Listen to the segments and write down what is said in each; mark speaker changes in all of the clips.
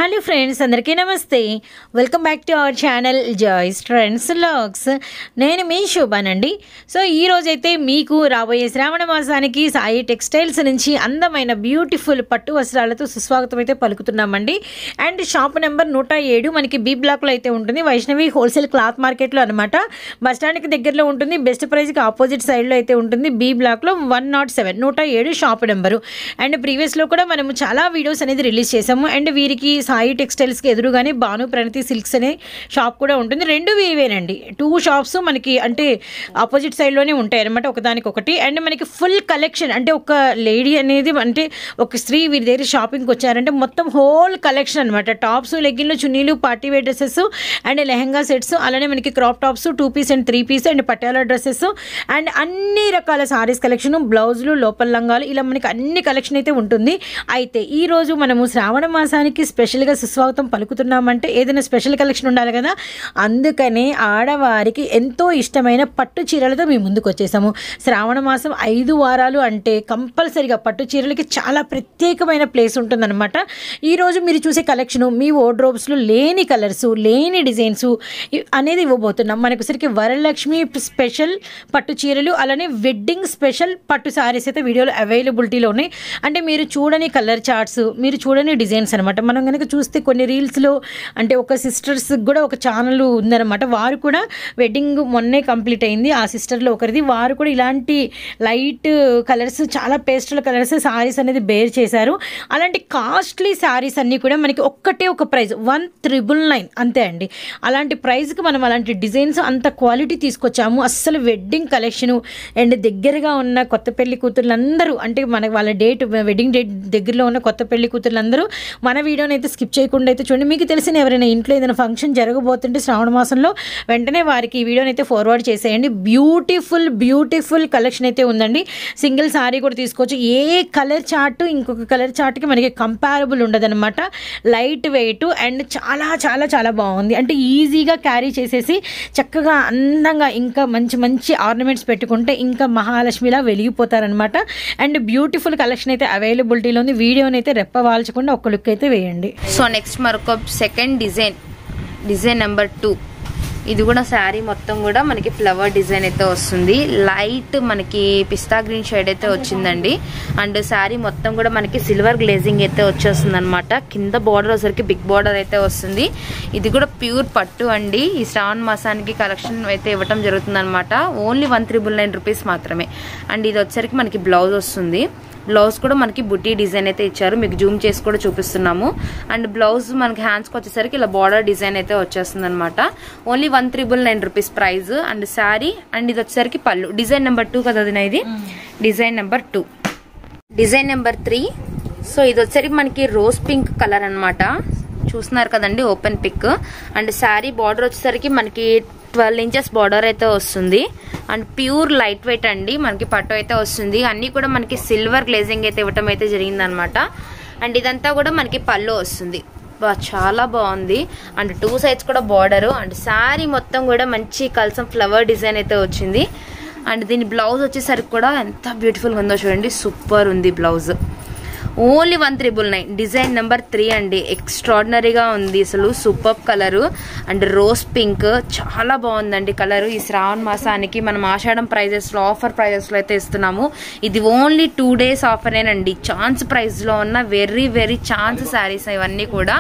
Speaker 1: Hello friends, అందరికీ నమస్తే. Welcome back to our channel Joys Trends Vlogs. నేను మీ శోభానండి. సో ఈరోజైతే మీకు రాబోయే శ్రావణ మాసానికి సాయి టెక్స్టైల్స్ నుంచి అందమైన బ్యూటిఫుల్ పట్టు వస్త్రాలతో సుస్వాగతం అయితే పలుకుతున్నామండి. అండ్ షాప్ నెంబర్ 107 మనకి బి బ్లాక్లో అయితే ఉంటుంది. వైష్ణవి హోల్సేల్ క్లాత్ మార్కెట్లో అనమాట. బస్ స్టాండ్కి దగ్గరలో ఉంటుంది. బెస్ట్ ప్రైస్కి ఆపోజిట్ సైడ్లో అయితే ఉంటుంది. బి బ్లాక్లో 107 షాప్ నెంబరు. అండ్ ప్రీవియస్లో కూడా మనము చాలా వీడియోస్ అనేది రిలీజ్ చేసాము. అండ్ వీరికి సాయి టెక్స్టైల్స్కి ఎదురుగానే భాను ప్రణతి సిల్క్స్ అనే షాప్ కూడా ఉంటుంది. రెండు వీవేనండి. 2 షాప్స్ మనకి అంటే ఆపోజిట్ సైడ్లోనే ఉంటాయి అనమాట, ఒకదానికొకటి. అండ్ మనకి ఫుల్ కలెక్షన్ అంటే ఒక లేడీ అనేది అంటే ఒక స్త్రీ వీరి దగ్గర షాపింగ్కి వచ్చారంటే మొత్తం హోల్ కలెక్షన్ అనమాట. టాప్స్, లెగ్గిన్లు, చున్నీలు, party wear dresses and lehenga sets, అలానే మనకి crop tops 2 piece and 3 piece and Patiala dresses and అన్ని రకాల సారీస్ కలెక్షన్, బ్లౌజులు, లోపల లంగాలు, ఇలా మనకి అన్ని కలెక్షన్ అయితే ఉంటుంది. అయితే ఈరోజు మనము శ్రావణ మాసానికి స్పెషల్గా సుస్వాగతం పలుకుతున్నామంటే ఏదైనా స్పెషల్ కలెక్షన్ ఉండాలి కదా. అందుకనే ఆడవారికి ఎంతో ఇష్టమైన పట్టు చీరలతో మేము ముందుకు వచ్చేసాము. శ్రావణ మాసం 5 వారాలు అంటే కంపల్సరిగా పట్టు చీరలకి చాలా ప్రత్యేకమైన ప్లేస్ ఉంటుందన్నమాట. ఈరోజు మీరు చూసే కలెక్షను మీ వార్డ్రోబ్స్లో లేని కలర్స్, లేని డిజైన్స్ అనేది ఇవ్వబోతున్నాం. మనకొసరికి వరలక్ష్మి స్పెషల్ పట్టు చీరలు, అలానే వెడ్డింగ్ స్పెషల్ పట్టు సారీస్ అయితే వీడియోలో అవైలబిలిటీలో ఉన్నాయి. అంటే మీరు చూడని కలర్ చార్ట్స్, మీరు చూడని డిజైన్స్ అనమాట. మనం కనుక చూస్తే కొన్ని రీల్స్లో అంటే ఒక సిస్టర్స్ కూడా ఒక ఛానల్ ఉందన్నమాట. వారు కూడా వెడ్డింగ్ మొన్నే కంప్లీట్ అయింది. ఆ సిస్టర్లో ఒకరిది. వారు కూడా ఇలాంటి లైట్ కలర్స్, చాలా పేస్టల్ కలర్స్ సారీస్ అనేది బేర్ చేశారు. అలాంటి కాస్ట్లీ సారీస్ అన్నీ కూడా మనకి ఒక్కటే ఒక ప్రైస్ 1999 అంతే అండి. అలాంటి ప్రైస్కి మనం అలాంటి డిజైన్స్, అంత క్వాలిటీ తీసుకొచ్చాము. అస్సలు వెడ్డింగ్ కలెక్షను అండ్ దగ్గరగా ఉన్న కొత్త పెళ్లి కూతుర్లందరూ అంటే వాళ్ళ వెడ్డింగ్ డేట్ దగ్గరలో ఉన్న కొత్త పెళ్లి కూతుర్లందరూ మన వీడియోని అయితే స్కిప్ చేయకుండా అయితే చూడండి. మీకు తెలిసిన ఎవరైనా ఇంట్లో ఏదైనా ఫంక్షన్ జరగబోతుంటే శ్రావణ మాసంలో వెంటనే వారికి ఈ వీడియోని అయితే ఫార్వర్డ్ చేసేయండి. బ్యూటిఫుల్ కలెక్షన్ అయితే ఉందండి. సింగిల్ సారీ కూడా తీసుకోవచ్చు. ఏ కలర్ చార్ట్ ఇంకొక కలర్ చార్ట్కి మనకి కంపారబుల్ ఉండదన్నమాట. లైట్ వెయిట్ అండ్ చాలా బాగుంది. అంటే ఈజీగా క్యారీ చేసేసి చక్కగా అందంగా ఇంకా మంచి ఆర్నమెంట్స్ పెట్టుకుంటే ఇంకా మహాలక్ష్మిలా వెలిగిపోతారనమాట. అండ్ బ్యూటిఫుల్ కలెక్షన్ అయితే అవైలబిలిటీలో ఉంది. వీడియోని అయితే రెప్పవాల్చకుండా ఒక లుక్ అయితే వేయండి.
Speaker 2: సో నెక్స్ట్ మరొక సెకండ్ డిజైన్ నెంబర్ 2. ఇది కూడా శారీ మొత్తం కూడా మనకి ఫ్లవర్ డిజైన్ అయితే వస్తుంది. లైట్ మనకి పిస్తా గ్రీన్ షేడ్ అయితే వచ్చిందండి. అండ్ శారీ మొత్తం కూడా మనకి సిల్వర్ గ్లేజింగ్ అయితే వచ్చేస్తుంది అనమాట. కింద బార్డర్ వచ్చరికి బిగ్ బార్డర్ అయితే వస్తుంది. ఇది కూడా ప్యూర్ పట్టు అండి. ఈ శ్రావణ మాసానికి కలెక్షన్ అయితే ఇవ్వటం జరుగుతుంది అనమాట. ఓన్లీ 1999 రూపీస్ మాత్రమే. అండ్ ఇది వచ్చరికి మనకి బ్లౌజ్ వస్తుంది. బ్లౌజ్ కూడా మనకి బుట్టి డిజైన్ అయితే ఇచ్చారు. మీకు జూమ్ చేసి కూడా చూపిస్తున్నాము. అండ్ బ్లౌజ్ మనకి హ్యాండ్స్కి వచ్చేసరికి ఇలా బార్డర్ డిజైన్ అయితే వచ్చేస్తుంది అనమాట. Only 1999 rupees price. And sari and ఇది వచ్చేసరికి పళ్ళు. డిజైన్ నెంబర్ 2 కదా అది. ఇది design number 2. Design number 3. So ఇది వచ్చేసరికి మనకి రోజ్ పింక్ కలర్ అనమాట. చూస్తున్నారు కదండి, open pick. And sari border వచ్చేసరికి మనకి 12 ఇంచెస్ బార్డర్ అయితే వస్తుంది. అండ్ ప్యూర్ లైట్ వెయిట్ అండి. మనకి పట్టు అయితే వస్తుంది. అన్ని కూడా మనకి సిల్వర్ గ్లేజింగ్ అయితే ఇవ్వటం అయితే జరిగింది అనమాట. అండ్ ఇదంతా కూడా మనకి పళ్ళు వస్తుంది. చాలా బాగుంది. అండ్ 2 సైడ్స్ కూడా బార్డర్. అండ్ శారీ మొత్తం కూడా మంచి కల్సం ఫ్లవర్ డిజైన్ అయితే వచ్చింది. అండ్ దీని బ్లౌజ్ వచ్చేసరికి కూడా ఎంత బ్యూటిఫుల్గా ఉందో చూడండి. సూపర్ ఉంది బ్లౌజ్. ఓన్లీ 1999. డిజైన్ నెంబర్ 3 అండి. ఎక్స్ట్రాడినరీగా ఉంది అసలు. Super colour and rose pink చాలా బాగుందండి కలరు. ఈ శ్రావణ మాసానికి మనం ఆషాఢం ప్రైజెస్లో, ఆఫర్ ప్రైజెస్లో అయితే ఇస్తున్నాము. ఇది ఓన్లీ 2 days ఆఫరేనండి. ఛాన్స్ ప్రైస్లో ఉన్న వెరీ ఛాన్స్ శారీస్ ఇవన్నీ కూడా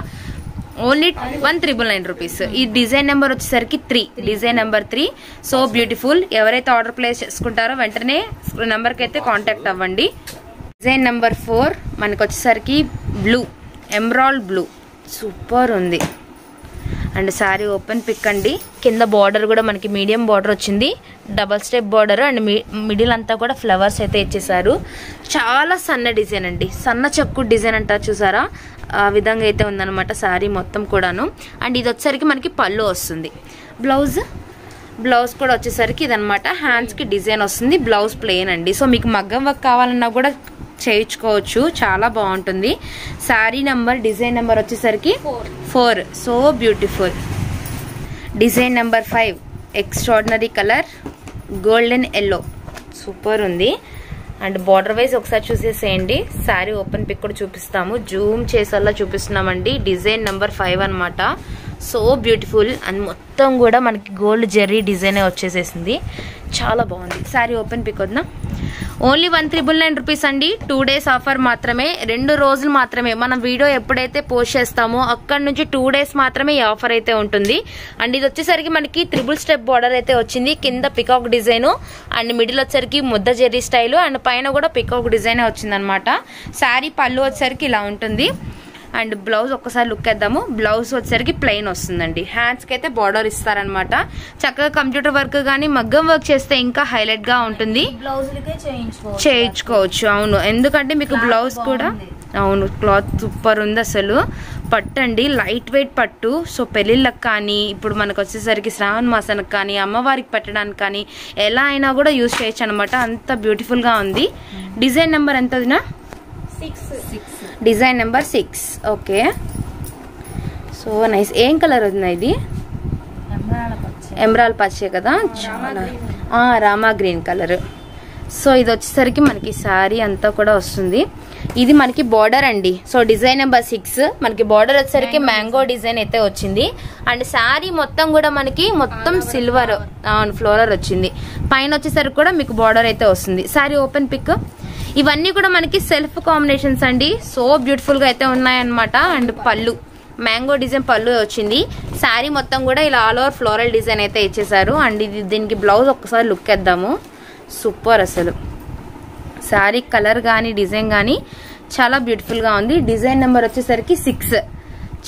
Speaker 2: ఓన్లీ 1999 రూపీస్. ఈ డిజైన్ నెంబర్ వచ్చేసరికి 3. Design number 3. So beautiful. ఎవరైతే ఆర్డర్ ప్లేస్ చేసుకుంటారో వెంటనే నెంబర్కి అయితే కాంటాక్ట్ అవ్వండి. డిజైన్ నెంబర్ 4 మనకు వచ్చేసరికి బ్లూ, ఎమరాల్డ్ బ్లూ. సూపర్ ఉంది. అండ్ శారీ ఓపెన్ పిక్ అండి. కింద బార్డర్ కూడా మనకి మీడియం బార్డర్ వచ్చింది. Double step border and middle అంతా కూడా ఫ్లవర్స్ అయితే ఇచ్చేసారు. చాలా సన్న డిజైన్ అండి. సన్న చెక్కు డిజైన్ అంటారు చూసారా, ఆ విధంగా అయితే ఉందన్నమాట శారీ మొత్తం కూడాను. అండ్ ఇది వచ్చేసరికి మనకి పళ్ళు వస్తుంది. బ్లౌజ్ కూడా వచ్చేసరికి ఇదనమాట. హ్యాండ్స్కి డిజైన్ వస్తుంది. బ్లౌజ్ ప్లెయిన్ అండి. సో మీకు మగ్గం వర్క్ కావాలన్నా కూడా చేయించుకోవచ్చు. చాలా బాగుంటుంది. శారీ నెంబర్, డిజైన్ నెంబర్ వచ్చేసరికి 4. So beautiful. Design number 5. Extraordinary colour golden yellow. Super ఉంది. అండ్ బార్డర్ వైజ్ ఒకసారి చూసేసేయండి. శారీ ఓపెన్ పిక్ కూడా చూపిస్తాము, జూమ్ చేసేలా చూపిస్తున్నామండి. డిజైన్ నెంబర్ 5 అనమాట. సో బ్యూటిఫుల్ అండ్ మొత్తం కూడా మనకి గోల్డ్ జెర్రీ డిజైనే వచ్చేసేసింది, చాలా బాగుంది. శారీ ఓపెన్ పిక్ వద్దా. ఓన్లీ 1399 రూపీస్ అండి. 2 days ఆఫర్ మాత్రమే, 2 రోజులు మాత్రమే. మనం వీడియో ఎప్పుడైతే పోస్ట్ చేస్తామో అక్కడ నుంచి 2 days మాత్రమే ఈ ఆఫర్ అయితే ఉంటుంది. అండ్ ఇది వచ్చేసరికి మనకి 3 స్టెప్ బార్డర్ అయితే వచ్చింది. కింద పికాక్ డిజైన్ అండ్ మిడిల్ వచ్చేసరికి ముద్ద జెర్రీ స్టైల్ అండ్ పైన కూడా పికాక్ డిజైన్ వచ్చింది అనమాట. శారీ పళ్ళు వచ్చేసరికి ఇలా ఉంటుంది. అండ్ బ్లౌజ్ ఒక్కసారి లుక్ వేద్దాము. బ్లౌజ్ వచ్చేసరికి ప్లెయిన్ వస్తుందండి. హ్యాండ్స్కి అయితే బార్డర్ ఇస్తారనమాట. చక్కగా కంప్యూటర్ వర్క్ కానీ మగ్గం వర్క్ చేస్తే ఇంకా హైలైట్ గా ఉంటుంది, చేయించుకోవచ్చు. అవును, ఎందుకంటే మీకు బ్లౌజ్ కూడా అవును క్లాత్ సూపర్ ఉంది అసలు. పట్టు అండి, లైట్ వెయిట్ పట్టు. సో పెళ్ళిళ్ళకి కానీ ఇప్పుడు మనకు వచ్చేసరికి శ్రావణ మాసానికి కానీ అమ్మవారికి పెట్టడానికి కానీ ఎలా అయినా కూడా యూజ్ చేయొచ్చు అనమాట. అంత బ్యూటిఫుల్ గా ఉంది. డిజైన్ నెంబర్ ఎంత వదినా? 6. Design number 6. Okay, so nice. ఏం కలర్ ఉంది ఇది? ఎమరాల్డ్ పచ్చే కదా, చాలా రామా గ్రీన్ కలర్. సో ఇది వచ్చేసరికి మనకి శారీ అంతా కూడా వస్తుంది. ఇది మనకి బార్డర్ అండి. సో డిజైన్ నెంబర్ 6 మనకి బార్డర్ వచ్చేసరికి మ్యాంగో డిజైన్ అయితే వచ్చింది. అండ్ శారీ మొత్తం కూడా మనకి మొత్తం సిల్వర్ ఫ్లోరల్ వచ్చింది. పైన వచ్చేసరికి కూడా మీకు బార్డర్ అయితే వస్తుంది. Sari open pick. ఇవన్నీ కూడా మనకి సెల్ఫ్ కాంబినేషన్స్ అండి. సో బ్యూటిఫుల్ గా అయితే ఉన్నాయన్నమాట. అండ్ పళ్ళు మ్యాంగో డిజైన్ పళ్ళు వచ్చింది. శారీ మొత్తం కూడా ఇలా ఆల్ ఓవర్ ఫ్లోరల్ డిజైన్ అయితే ఇచ్చేసారు. అండ్ ఇది దీనికి బ్లౌజ్ ఒక్కసారి లుక్ వేద్దాము. సూపర్ అసలు. శారీ కలర్ కానీ డిజైన్ కానీ చాలా బ్యూటిఫుల్ గా ఉంది. డిజైన్ నెంబర్ వచ్చేసరికి 6,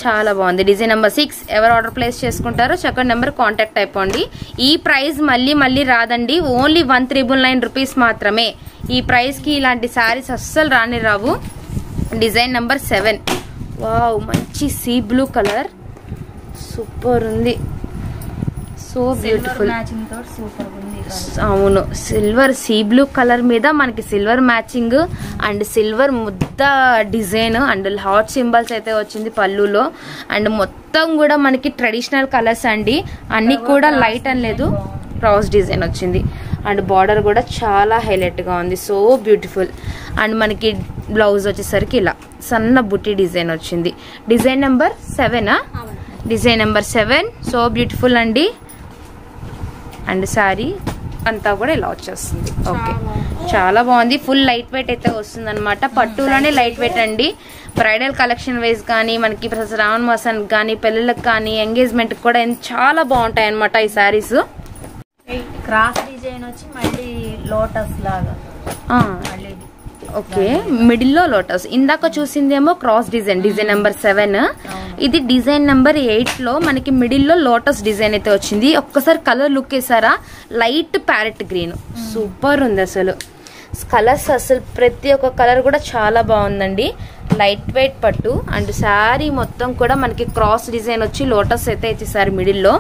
Speaker 2: చాలా బాగుంది. Design number 6. ఎవరు ఆర్డర్ ప్లేస్ చేసుకుంటారో చక్కటి నెంబర్ కాంటాక్ట్ అయిపోండి. ఈ ప్రైస్ మళ్ళీ రాదండి. ఓన్లీ 1399 రూపీస్ మాత్రమే. ఈ ప్రైస్ కి ఇలాంటి శారీస్ అస్సలు రావు. Design number 7. వావ్, మంచి సీ బ్లూ కలర్, సూపర్ ఉంది. So beautiful. అవును, సిల్వర్ సీ బ్లూ కలర్ మీద మనకి సిల్వర్ మ్యాచింగ్ అండ్ సిల్వర్ ముద్ద డిజైన్ అండ్ హార్ట్ సింబల్స్ అయితే వచ్చింది పళ్ళులో. అండ్ మొత్తం కూడా మనకి ట్రెడిషనల్ కలర్స్ అండి. అన్ని కూడా లైట్ అని లేదు, క్రాస్ డిజైన్ వచ్చింది. అండ్ బార్డర్ కూడా చాలా హైలైట్ గా ఉంది. So beautiful. అండ్ మనకి బ్లౌజ్ వచ్చేసరికి ఇలా సన్న బుట్టి డిజైన్ వచ్చింది. Design number 7. Design number 7. So beautiful అండి. అండ్ శారీ అంతా కూడా ఇలా వచ్చేస్తుంది. ఓకే, చాలా బాగుంది. ఫుల్ లైట్ వెయిట్ అయితే వస్తుంది అనమాట. పట్టులోనే లైట్ వెయిట్ అండి. బ్రైడల్ కలెక్షన్ వైజ్ కానీ మనకి శ్రావణ మాసానికి కానీ పెళ్ళిళ్ళకి కానీ ఎంగేజ్మెంట్ కూడా చాలా బాగుంటాయి అనమాట ఈ శారీస్.
Speaker 1: క్రాస్ డిజైన్ వచ్చి మళ్ళీ లోటస్ లాగా.
Speaker 2: ఓకే, మిడిల్ లో లోటస్. ఇందాక చూసిందేమో క్రాస్ డిజైన్, డిజైన్ నెంబర్ 7. ఇది డిజైన్ నెంబర్ 8 లో మనకి మిడిల్ లో లోటస్ డిజైన్ అయితే వచ్చింది. ఒక్కసారి కలర్ లుక్ వేసారా? లైట్ ప్యారెట్ గ్రీన్, సూపర్ ఉంది అసలు. కలర్స్ అసలు ప్రతి ఒక్క కలర్ కూడా చాలా బాగుందండి. లైట్ వెయిట్ పట్టు అండ్ శారీ మొత్తం కూడా మనకి క్రాస్ డిజైన్ వచ్చి లోటస్ అయితే ఇచ్చేసారు మిడిల్ లో.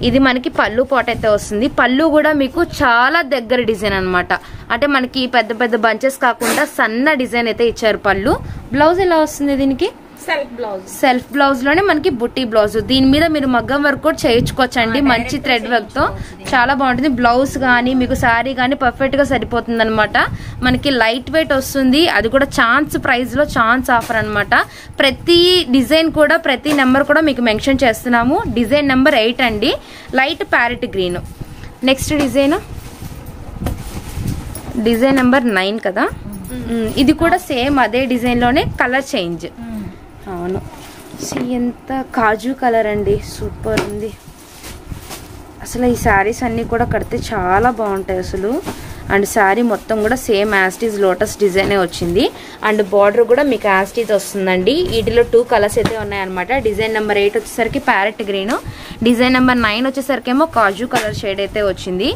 Speaker 2: ఇది మనకి పళ్ళు పాట అయితే వస్తుంది. పళ్ళు కూడా మీకు చాలా దగ్గర డిజైన్ అనమాట. అంటే మనకి పెద్ద పెద్ద బంచెస్ కాకుండా సన్న డిజైన్ అయితే ఇచ్చారు పళ్ళు. బ్లౌజ్ ఎలా వస్తుంది దీనికి? సెల్ఫ్ బ్లౌజ్ లోనే మనకి బుట్టి బ్లౌజ్. దీని మీద మీరు మగ్గం వర్క్ కూడా చేయించుకోవచ్చండి, మంచి థ్రెడ్ వర్క్ తో చాలా బాగుంటుంది. బ్లౌజ్ గానీ మీకు శారీ గానీ పర్ఫెక్ట్ గా సరిపోతుంది అనమాట. మనకి లైట్ వెయిట్ వస్తుంది, అది కూడా ఛాన్స్ ప్రైస్ లో ఛాన్స్ ఆఫర్ అనమాట. ప్రతి డిజైన్ కూడా ప్రతి నెంబర్ కూడా మీకు మెన్షన్ చేస్తున్నాము. డిజైన్ నెంబర్ 8 అండి, light parrot green. Next design number 9 కదా. ఇది కూడా సేమ్ అదే డిజైన్ లోనే కలర్ చేంజ్. అవును, ఎంత కాజు కలర్ అండి, సూపర్ ఉంది అసలు. ఈ శారీస్ అన్ని కూడా కడితే చాలా బాగుంటాయి అసలు. అండ్ శారీ మొత్తం కూడా సేమ్ యాస్టీజ్ లోటస్ డిజైనే వచ్చింది. అండ్ బార్డర్ కూడా మీకు యాస్టీజ్ వస్తుందండి. వీటిలో 2 కలర్స్ అయితే ఉన్నాయన్నమాట. డిజైన్ నెంబర్ 8 వచ్చేసరికి ప్యారెట్ గ్రీన్, డిజైన్ నెంబర్ 9 వచ్చేసరికి ఏమో కాజు కలర్ షేడ్ అయితే వచ్చింది.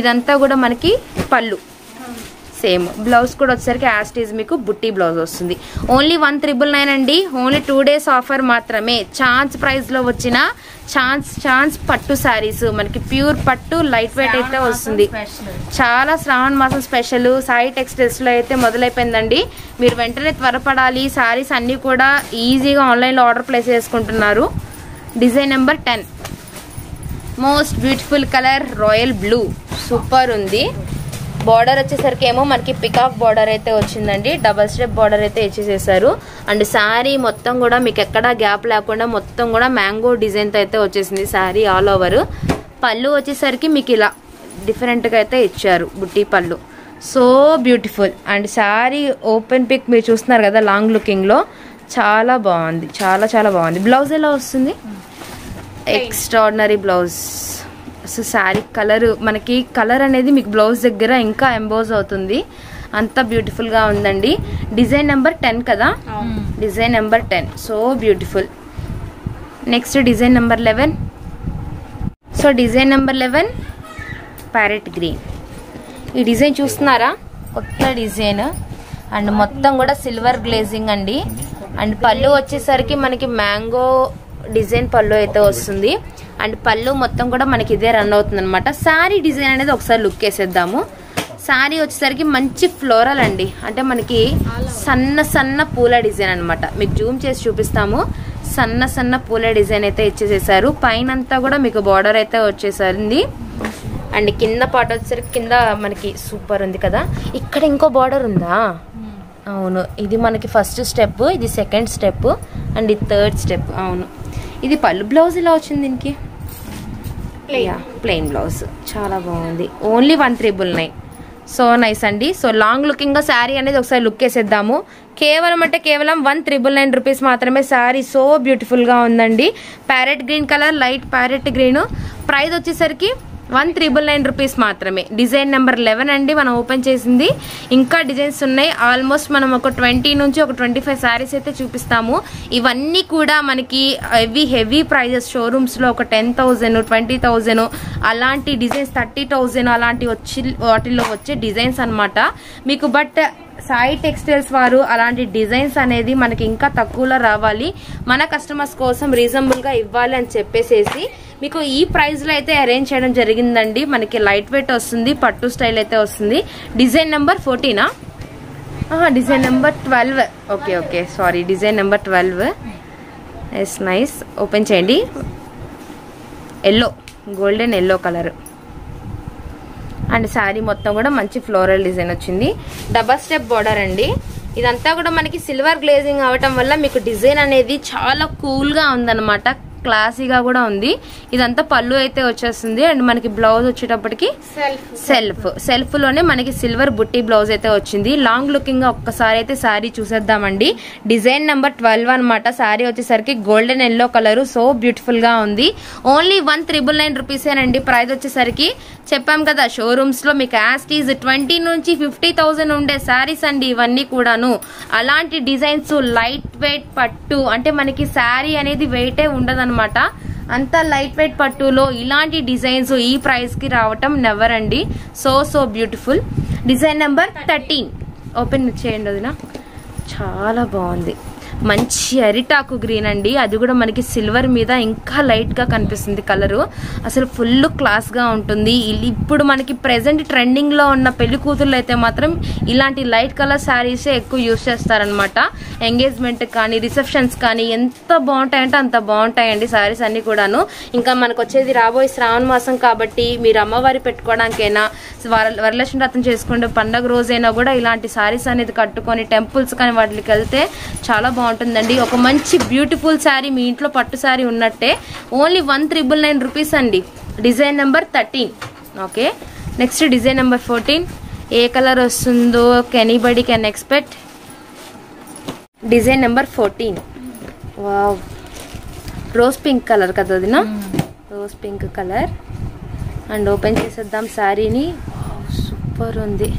Speaker 2: ఇదంతా కూడా మనకి పళ్ళు సేమ్. బ్లౌజ్ కూడా వచ్చేసరికి యాస్టీజ్ మీకు బుట్టి బ్లౌజ్ వస్తుంది. ఓన్లీ 1399 అండి. ఓన్లీ 2 days ఆఫర్ మాత్రమే. ఛాన్స్ ప్రైస్ లో వచ్చిన ఛాన్స్ పట్టు శారీస్ మనకి ప్యూర్ పట్టు లైట్ వెయిట్ అయితే వస్తుంది. చాలా శ్రావణ మాసం స్పెషల్ సాయి టెక్స్టైల్స్ లో అయితే మొదలైపోయిందండి. మీరు వెంటనే త్వరపడాలి. శారీస్ అన్ని కూడా ఈజీగా ఆన్లైన్ లో ఆర్డర్ ప్లేస్ చేసుకుంటున్నారు. Design number 10. Most beautiful colour royal blue, super ఉంది. బార్డర్ వచ్చేసరికి ఏమో మనకి పికాక్ బార్డర్ అయితే వచ్చిందండి, డబల్ స్టెప్ బార్డర్ అయితే ఇచ్చేసేసారు. అండ్ శారీ మొత్తం కూడా మీకు ఎక్కడా గ్యాప్ లేకుండా మొత్తం కూడా మ్యాంగో డిజైన్తో అయితే వచ్చేసింది శారీ ఆల్ ఓవర్. పళ్ళు వచ్చేసరికి మీకు ఇలా డిఫరెంట్గా అయితే ఇచ్చారు బుట్టి పళ్ళు, so beautiful. And sari open pick మీరు చూస్తున్నారు కదా లాంగ్ లుకింగ్లో, చాలా బాగుంది, చాలా చాలా బాగుంది. బ్లౌజ్ ఎలా వస్తుంది, extraordinary blouse. So sari colour మనకి కలర్ అనేది మీకు బ్లౌజ్ దగ్గర ఇంకా ఎంబోజ్ అవుతుంది, అంత బ్యూటిఫుల్గా ఉందండి. డిజైన్ నెంబర్ 10 కదా, design number 10, so beautiful. Next design number 11. So design number 11 parrot green. ఈ డిజైన్ చూస్తున్నారా, కొత్త డిజైన్. అండ్ మొత్తం కూడా సిల్వర్ గ్లేజింగ్ అండి. అండ్ పళ్ళు వచ్చేసరికి మనకి మ్యాంగో డిజైన్ పళ్ళు అయితే వస్తుంది. అండ్ పళ్ళు మొత్తం కూడా మనకి ఇదే రన్ అవుతుంది అనమాట. శారీ డిజైన్ అనేది ఒకసారి లుక్ వేసేద్దాము. శారీ వచ్చేసరికి మంచి ఫ్లోరల్ అండి, అంటే మనకి సన్న సన్న పూల డిజైన్ అనమాట. మీకు జూమ్ చేసి చూపిస్తాము. సన్న సన్న పూల డిజైన్ అయితే ఇచ్చేసేసారు. పైన అంతా కూడా మీకు బార్డర్ అయితే వచ్చేసరింది. అండ్ కింద పాట వచ్చేసరికి కింద మనకి సూపర్ ఉంది కదా. ఇక్కడ ఇంకో బార్డర్ ఉందా, అవును, ఇది మనకి ఫస్ట్ స్టెప్, ఇది సెకండ్ స్టెప్, అండ్ ఇది థర్డ్ స్టెప్. అవును, ఇది పళ్ళు. బ్లౌజ్ ఇలా వచ్చింది దీనికి, ప్లెయిన్ బ్లౌజ్, చాలా బాగుంది. ఓన్లీ 1399, సో నైస్ అండి. సో లాంగ్ లుకింగ్ గా శారీ అనేది ఒకసారి లుక్ వేసేద్దాము. కేవలం అంటే కేవలం 1399 రూపీస్ మాత్రమే శారీ, సో బ్యూటిఫుల్ గా ఉందండి. Parrot green colour, light parrot green. Price వచ్చేసరికి 1399 రూపీస్ మాత్రమే. డిజైన్ నెంబర్ 11 అండి మనం ఓపెన్ చేసింది. ఇంకా డిజైన్స్ ఉన్నాయి. ఆల్మోస్ట్ మనం ఒక 20 నుంచి ఒక 25 శారీస్ అయితే చూపిస్తాము. ఇవన్నీ కూడా మనకి హెవీ ప్రైజెస్. షోరూమ్స్లో ఒక 10,000, 20,000 అలాంటి డిజైన్స్, 30,000 అలాంటి వాటిల్లో వచ్చే డిజైన్స్ అనమాట మీకు. బట్ సాయి టెక్స్టైల్స్ వారు అలాంటి డిజైన్స్ అనేది మనకి ఇంకా తక్కువలో రావాలి, మన కస్టమర్స్ కోసం రీజనబుల్గా ఇవ్వాలి అని చెప్పేసేసి మీకు ఈ ప్రైస్లో అయితే అరేంజ్ చేయడం జరిగిందండి. మనకి లైట్ వెయిట్ వస్తుంది, పట్టు స్టైల్ అయితే వస్తుంది. Design number 14, design number 12. Okay sorry, design number 12. Yes nice. Open చేయండి. Yellow, golden yellow colour. And saree మొత్తం కూడా మంచి ఫ్లోరల్ డిజైన్ వచ్చింది. డబల్ స్టెప్ బార్డర్ అండి. ఇదంతా కూడా మనకి సిల్వర్ గ్లేజింగ్ అవటం వల్ల మీకు డిజైన్ అనేది చాలా కూల్గా ఉందన్నమాట, క్లాసీగా కూడా ఉంది. ఇదంతా పళ్ళు అయితే వచ్చేస్తుంది. అండ్ మనకి బ్లౌజ్ వచ్చేటప్పటికి సెల్ఫ్ లోనే మనకి సిల్వర్ బుట్టి బ్లౌజ్ అయితే వచ్చింది. లాంగ్ లుకింగ్ గా ఒక్కసారి అయితే శారీ చూసేద్దామండి. డిజైన్ నెంబర్ 12 అనమాట. శారీ వచ్చేసరికి golden yellow colour, so beautiful గా ఉంది. ఓన్లీ 1399 రూపీసేనండి. ప్రైస్ వచ్చేసరికి చెప్పాం కదా, షోరూమ్స్ లో మీకు యాస్టీజ్ 20 నుంచి 50,000 ఉండే శారీస్ అండి ఇవన్నీ కూడాను. అలాంటి డిజైన్స్, లైట్ వెయిట్ పట్టు, అంటే మనకి శారీ అనేది వెయిటే ఉండదన్నమాట. అంత లైట్ వెయిట్ పట్టులో ఇలాంటి డిజైన్స్ ఈ ప్రైస్ కి రావటం నెవర్ అండి. So beautiful. Design number 13 open చేయండి వదినా. చాలా బాగుంది, మంచి అరిటాకు గ్రీన్ అండి. అది కూడా మనకి సిల్వర్ మీద ఇంకా లైట్ గా కనిపిస్తుంది కలరు. అసలు ఫుల్ క్లాస్ గా ఉంటుంది. ఇప్పుడు మనకి ప్రెసెంట్ ట్రెండింగ్ లో ఉన్న పెళ్లి కూతుర్లు అయితే మాత్రం ఇలాంటి లైట్ కలర్ శారీసే ఎక్కువ యూజ్ చేస్తారనమాట. ఎంగేజ్మెంట్ కానీ రిసెప్షన్స్ కానీ ఎంత బాగుంటాయంటే అంత బాగుంటాయండి శారీస్ అన్ని కూడాను. ఇంకా మనకు వచ్చేది రాబోయే శ్రావణ మాసం కాబట్టి మీరు అమ్మవారి పెట్టుకోవడానికైనా, వరలక్ష్మి వ్రతం చేసుకుంటే పండగ రోజైనా కూడా ఇలాంటి శారీస్ అనేది కట్టుకొని టెంపుల్స్ కానీ వాటికి వెళ్తే చాలా బాగుంటుందండి. ఒక మంచి బ్యూటిఫుల్ శారీ మీ ఇంట్లో పట్టు శారీ ఉన్నట్టే. ఓన్లీ 1399 రూపీస్ అండి. Design number 13. Okay, next design number 14. ఏ కలర్ వస్తుందో anybody can expect. Design number 14. Wow, rose pink colour కదా అదినా, rose pink colour. And open చేసేద్దాం శారీని. సూపర్ ఉంది.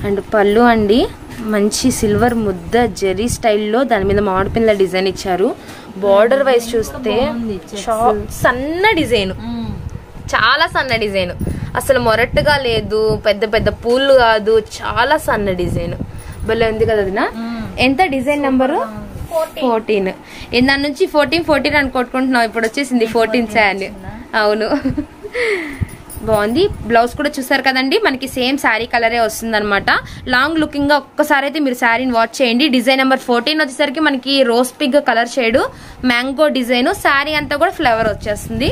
Speaker 2: అండ్ పళ్ళు అండి మంచి సిల్వర్ ముద్ద జెరీ స్టైల్లో దాని మీద మామిడి పిల్ల డిజైన్ ఇచ్చారు. బార్డర్ వైజ్ చూస్తే సన్న డిజైన్, చాలా సన్న డిజైన్, అసలు మొరట్టుగా లేదు, పెద్ద పెద్ద పూలు కాదు, చాలా సన్న డిజైన్. భలే ఉంది కదా అదినా. ఎంత డిజైన్ నెంబరు 14. దాని నుంచి 14 అని కొట్టుకుంటున్నాం. ఇప్పుడు వచ్చేసింది 14 శారీ. అవును, బాగుంది. బ్లౌజ్ కూడా చూసారు కదండి, మనకి సేమ్ శారీ కలరే వస్తుంది అనమాట. లాంగ్ లుకింగ్ గా ఒక్కసారి అయితే మీరు శారీని వాచ్ చేయండి. డిజైన్ నెంబర్ 14 వచ్చేసరికి మనకి rose pink colour shade, mango design, sari అంతా కూడా ఫ్లవర్ వచ్చేస్తుంది.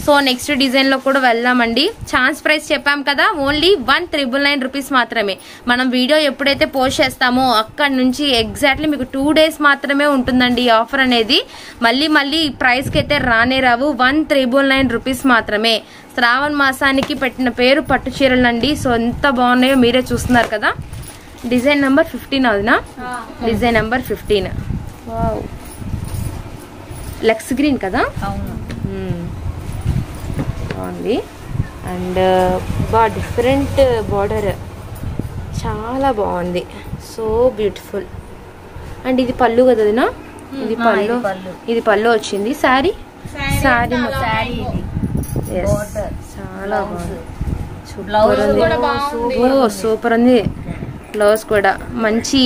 Speaker 2: సో నెక్స్ట్ డిజైన్లో కూడా వెళ్దామండి. ఛాన్స్ ప్రైస్ చెప్పాం కదా, ఓన్లీ 1,999 రూపీస్ మాత్రమే. మనం వీడియో ఎప్పుడైతే పోస్ట్ చేస్తామో అక్కడి నుంచి ఎగ్జాక్ట్లీ మీకు 2 days మాత్రమే ఉంటుందండి ఈ ఆఫర్ అనేది. మళ్ళీ ప్రైస్కి అయితే రానే రావు. 1,999 రూపీస్ మాత్రమే. శ్రావణ మాసానికి పెట్టిన పేరు పట్టు చీరలండి. సో ఎంత బాగున్నాయో మీరే చూస్తున్నారు కదా. డిజైన్ నెంబర్ 15 అవునా? Design number 15. Wow, looks green కదా, బాగుంది. అండ్ డిఫరెంట్ బార్డర్, చాలా బాగుంది. So beautiful. అండ్ ఇది పళ్ళు కదా వదినా? ఇది పళ్ళు వచ్చింది. శారీ చాలా బాగుంది. సూపర్ ఉంది. బ్లౌజ్ కూడా మంచి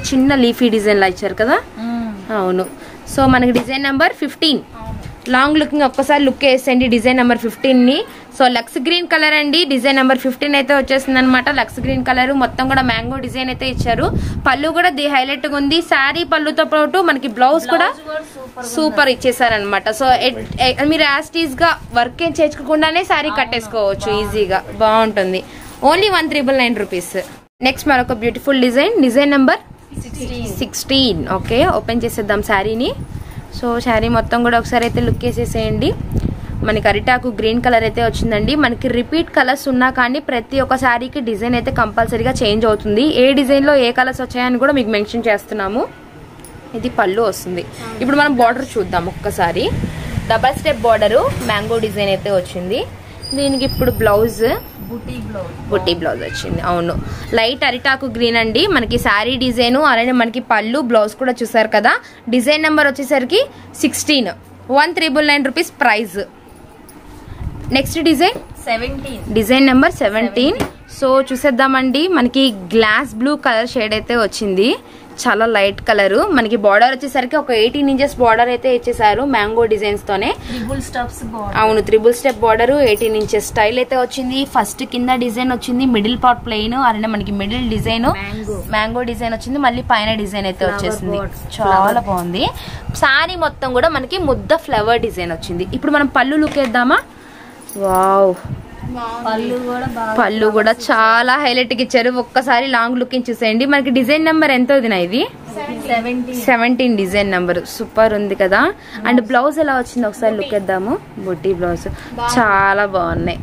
Speaker 2: చిన్న లీఫీ డిజైన్ లా ఇచ్చారు కదా. అవును. సో మనకి డిజైన్ నెంబర్ 15 లాంగ్ లుకింగ్ ఒక్కసారి లుక్ వేసేయండి డిజైన్ నెంబర్ 15ని. సో లక్స్ గ్రీన్ కలర్ అండి. డిజైన్ నెంబర్ 15 అయితే వచ్చేసింది అనమాట. లక్స్ గ్రీన్ కలర్ మొత్తం కూడా మ్యాంగో డిజైన్ అయితే ఇచ్చారు. పళ్ళు కూడా హైలైట్ గా ఉంది. శారీ పళ్ళుతో పాటు మనకి బ్లౌజ్ కూడా సూపర్ ఇచ్చేసారనమాట. సో మీరు యాస్టీస్ గా వర్క్ ఏం చేసుకోకుండానే శారీ కట్టేసుకోవచ్చు ఈజీగా, బాగుంటుంది. Only 1,999 rupees. నెక్స్ట్ మరొక beautiful design number 16. Okay, open చేసేద్దాం శారీని. సో శారీ మొత్తం కూడా ఒకసారి అయితే లుక్ వేసేసేయండి. మనకి అరిటాకు గ్రీన్ కలర్ అయితే వచ్చిందండి. మనకి రిపీట్ కలర్స్ ఉన్నా కానీ ప్రతి ఒక్క శారీకి డిజైన్ అయితే కంపల్సరీగా చేంజ్ అవుతుంది. ఏ డిజైన్లో ఏ కలర్స్ వచ్చాయని కూడా మీకు మెన్షన్ చేస్తున్నాము. ఇది పళ్ళు వస్తుంది. ఇప్పుడు మనం బార్డర్ చూద్దాం ఒక్కసారి. Double step border mango design అయితే వచ్చింది. దీనికి ఇప్పుడు బ్లౌజ్ బుటీ బ్లౌజ్ వచ్చింది. అవును, లైట్ అరిటాకు గ్రీన్ అండి. మనకి శారీ డిజైన్ అలానే మనకి పళ్ళు బ్లౌజ్ కూడా చూసారు కదా. డిజైన్ నెంబర్ వచ్చేసరికి 16, 1,999 rupees price. Next design number 17. So చూసేద్దామండి. మనకి గ్లాస్ బ్లూ కలర్ షేడ్ అయితే వచ్చింది. చాలా లైట్ కలర్. మనకి బార్డర్ వచ్చేసరికి ఒక 18 inches బార్డర్ అయితే ఇచ్చేసారు మ్యాంగో డిజైన్స్ తోనే. అవును, 3 స్టెప్ బార్డర్, 18 inches స్టైల్ అయితే వచ్చింది. ఫస్ట్ కింద డిజైన్ వచ్చింది, మిడిల్ పార్ట్ ప్లెయిన్, అలానే మనకి మిడిల్ డిజైన్ మ్యాంగో డిజైన్ వచ్చింది. మళ్ళీ పైన డిజైన్ అయితే వచ్చేసింది. చాలా బాగుంది. సారీ మొత్తం కూడా మనకి ముద్ద ఫ్లవర్ డిజైన్ వచ్చింది. ఇప్పుడు మనం పళ్ళు లుక్ వేద్దామా? వావ్, పళ్ళు కూడా చాలా హైలైట్ గా ఇచ్చారు. ఒక్కసారి లాంగ్ లుకింగ్ చూసేయండి. మనకి డిజైన్ నెంబర్ ఎంత వదినా? ఇది 17 డిజైన్ నెంబర్. సూపర్ ఉంది కదా. అండ్ బ్లౌజ్ ఎలా వచ్చింది ఒకసారి లుక్ వేద్దాము. బుట్టి బ్లౌజ్ చాలా బాగున్నాయి